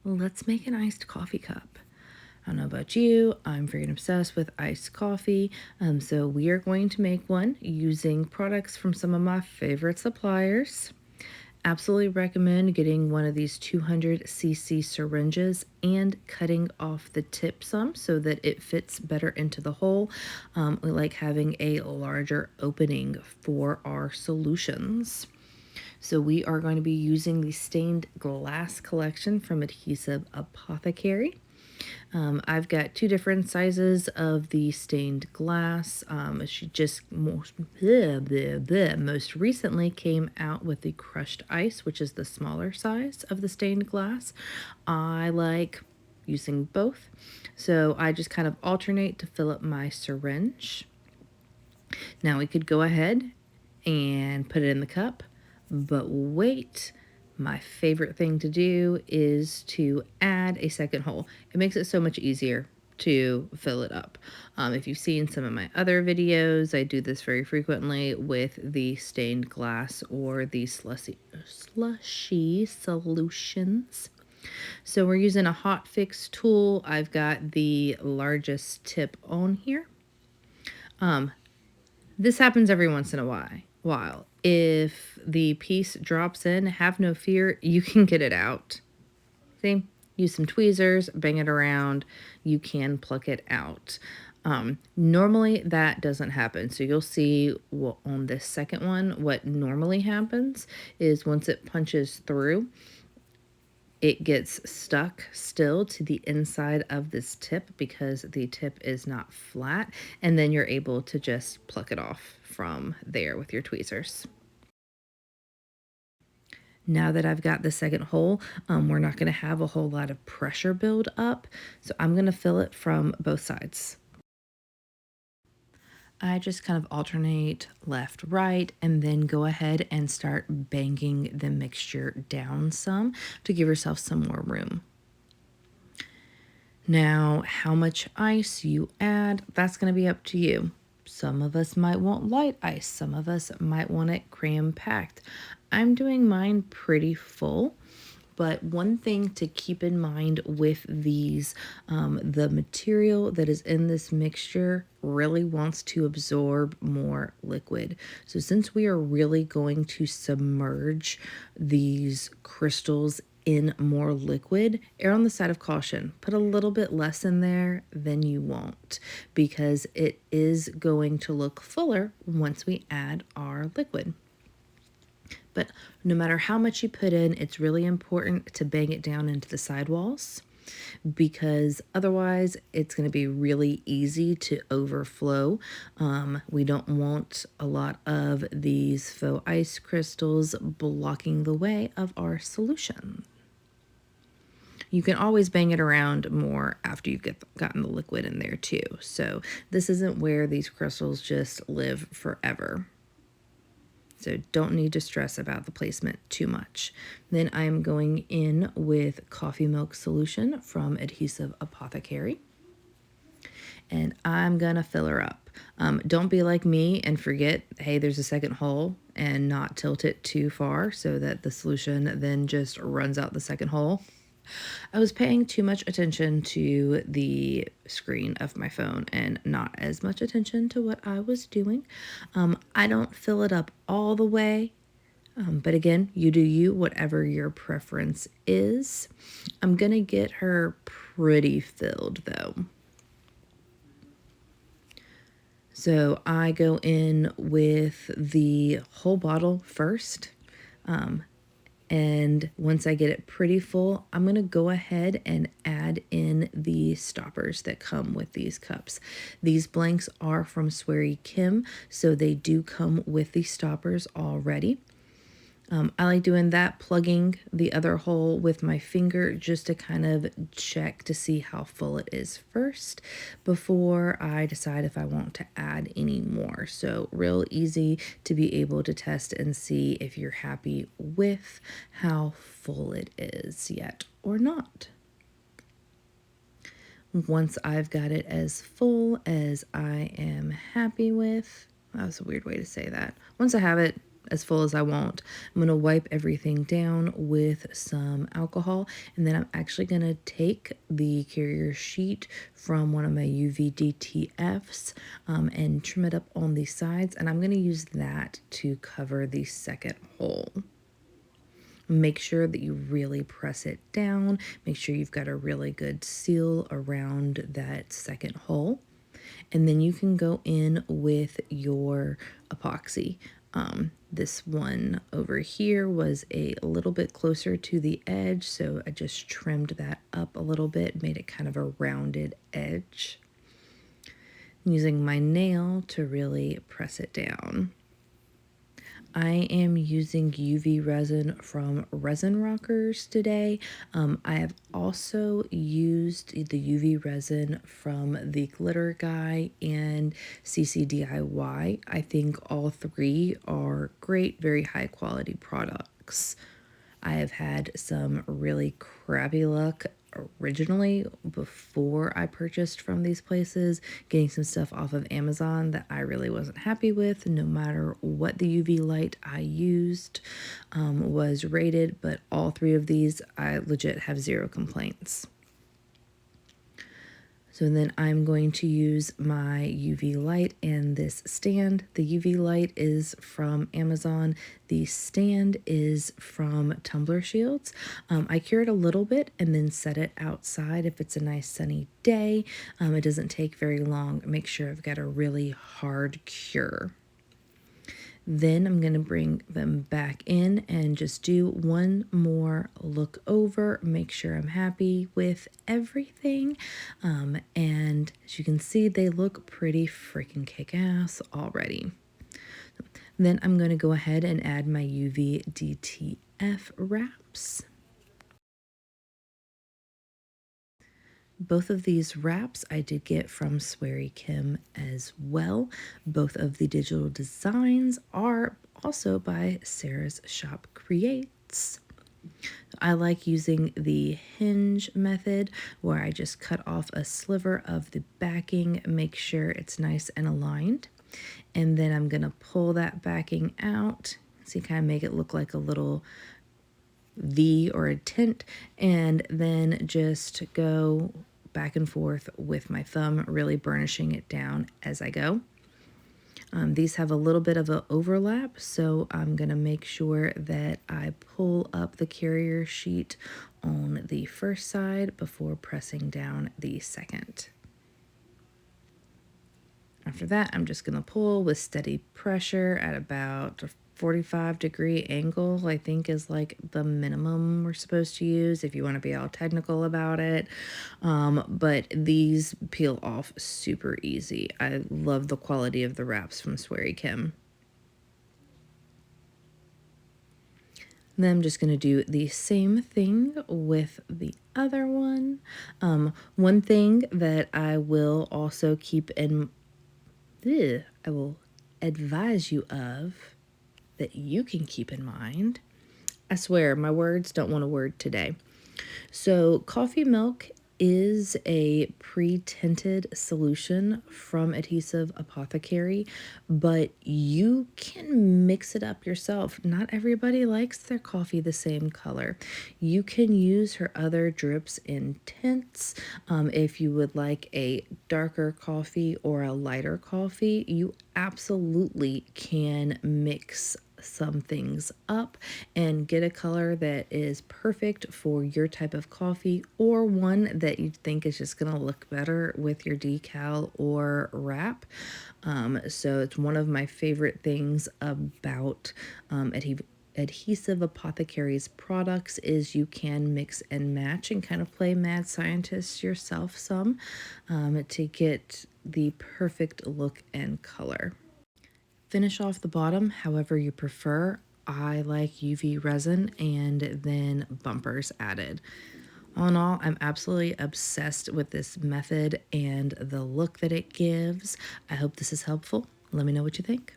Let's make an iced coffee cup. I don't know about you, I'm freaking obsessed with iced coffee. So we are going to make one using products from some of my favorite suppliers. Absolutely recommend getting one of these 200cc syringes and cutting off the tip some so that it fits better into the hole. We like having a larger opening for our solutions. So we are going to be using the stained glass collection from Adhesive Apothecary. I've got two different sizes of the stained glass. She just most recently came out with the crushed ice, which is the smaller size of the stained glass. I like using both, so I just kind of alternate to fill up my syringe. Now we could go ahead and put it in the cup, but wait. My favorite thing to do is to add a second hole. It makes it so much easier to fill it up. If you've seen some of my other videos, I do this very frequently with the stained glass or the slushy solutions. So we're using a hot fix tool. I've got the largest tip on here. This happens every once in a while. If the piece drops in, have no fear, you can get it out. See? Use some tweezers, bang it around, you can pluck it out. Normally that doesn't happen. So you'll see on this second one, what normally happens is once it punches through, it gets stuck still to the inside of this tip because the tip is not flat, and then you're able to just pluck it off from there with your tweezers. Now that I've got the second hole, we're not going to have a whole lot of pressure build up, so I'm going to fill it from both sides. I just kind of alternate left, right, and then go ahead and start banging the mixture down some to give yourself some more room. Now, how much ice you add, that's going to be up to you. Some of us might want light ice. Some of us might want it cram-packed. I'm doing mine pretty full. But one thing to keep in mind with these, the material that is in this mixture really wants to absorb more liquid. So since we are really going to submerge these crystals in more liquid, err on the side of caution. Put a little bit less in there than you won't, because it is going to look fuller once we add our liquid. But no matter how much you put in, it's really important to bang it down into the sidewalls, because otherwise it's going to be really easy to overflow. We don't want a lot of these faux ice crystals blocking the way of our solution. You can always bang it around more after you've gotten the liquid in there too. So this isn't where these crystals just live forever. So don't need to stress about the placement too much. Then I'm going in with coffee milk solution from Adhesive Apothecary. And I'm gonna fill her up. Don't be like me and forget, hey, there's a second hole, and not tilt it too far so that the solution then just runs out the second hole. I was paying too much attention to the screen of my phone and not as much attention to what I was doing. I don't fill it up all the way, but again, you do you, whatever your preference is. I'm going to get her pretty filled though. So I go in with the whole bottle first. And once I get it pretty full, I'm going to go ahead and add in the stoppers that come with these cups. These blanks are from Swery Kim, so they do come with the stoppers already. I like doing that, plugging the other hole with my finger just to kind of check to see how full it is first before I decide if I want to add any more. So real easy to be able to test and see if you're happy with how full it is yet or not. Once I've got it as full as I am happy with, that was a weird way to say that. Once I have it as full as I want. I'm going to wipe everything down with some alcohol, and then I'm actually going to take the carrier sheet from one of my UVDTFs and trim it up on the sides, and I'm going to use that to cover the second hole. Make sure that you really press it down. Make sure you've got a really good seal around that second hole. And then you can go in with your epoxy. This one over here was a little bit closer to the edge, so I just trimmed that up a little bit, made it kind of a rounded edge. I'm using my nail to really press it down. I am using UV resin from Resin Rockers today. I have also used the UV resin from the Glitter Guy and CCDIY. I think all three are great, very high quality products. I have had some really crappy luck originally before I purchased from these places, getting some stuff off of Amazon that I really wasn't happy with. No matter what the UV light I used was rated, but all three of these I legit have zero complaints. So then I'm going to use my UV light and this stand. The UV light is from Amazon. The stand is from Tumbler Shields. I cure it a little bit and then set it outside if it's a nice sunny day. It doesn't take very long. Make sure I've got a really hard cure. Then I'm going to bring them back in and just do one more look over, make sure I'm happy with everything. And as you can see, they look pretty freaking kick-ass already. Then I'm going to go ahead and add my UV DTF wraps. Both of these wraps I did get from Swery Kim as well. Both of the digital designs are also by Sarah's Shop Creates. I like using the hinge method where I just cut off a sliver of the backing, make sure it's nice and aligned. And then I'm going to pull that backing out. So you kind of make it look like a little V or a tint, and then just go back and forth with my thumb, really burnishing it down as I go. These have a little bit of an overlap, so I'm going to make sure that I pull up the carrier sheet on the first side before pressing down the second. After that, I'm just going to pull with steady pressure at about a 45-degree angle, I think is like the minimum we're supposed to use if you want to be all technical about it. But these peel off super easy. I love the quality of the wraps from Swery Kim. Then I'm just going to do the same thing with the other one. One thing that I will also keep in I will advise you of, that you can keep in mind. I swear, my words don't want a word today. So coffee milk is a pre-tinted solution from Adhesive Apothecary, but you can mix it up yourself. Not everybody likes their coffee the same color. You can use her other drips in tints. If you would like a darker coffee or a lighter coffee, you absolutely can mix some things up and get a color that is perfect for your type of coffee, or one that you think is just going to look better with your decal or wrap. So it's one of my favorite things about Adhesive Apothecary's products is you can mix and match and kind of play mad scientist yourself some to get the perfect look and color. Finish off the bottom however you prefer. I like UV resin and then bumpers added. All in all, I'm absolutely obsessed with this method and the look that it gives. I hope this is helpful. Let me know what you think.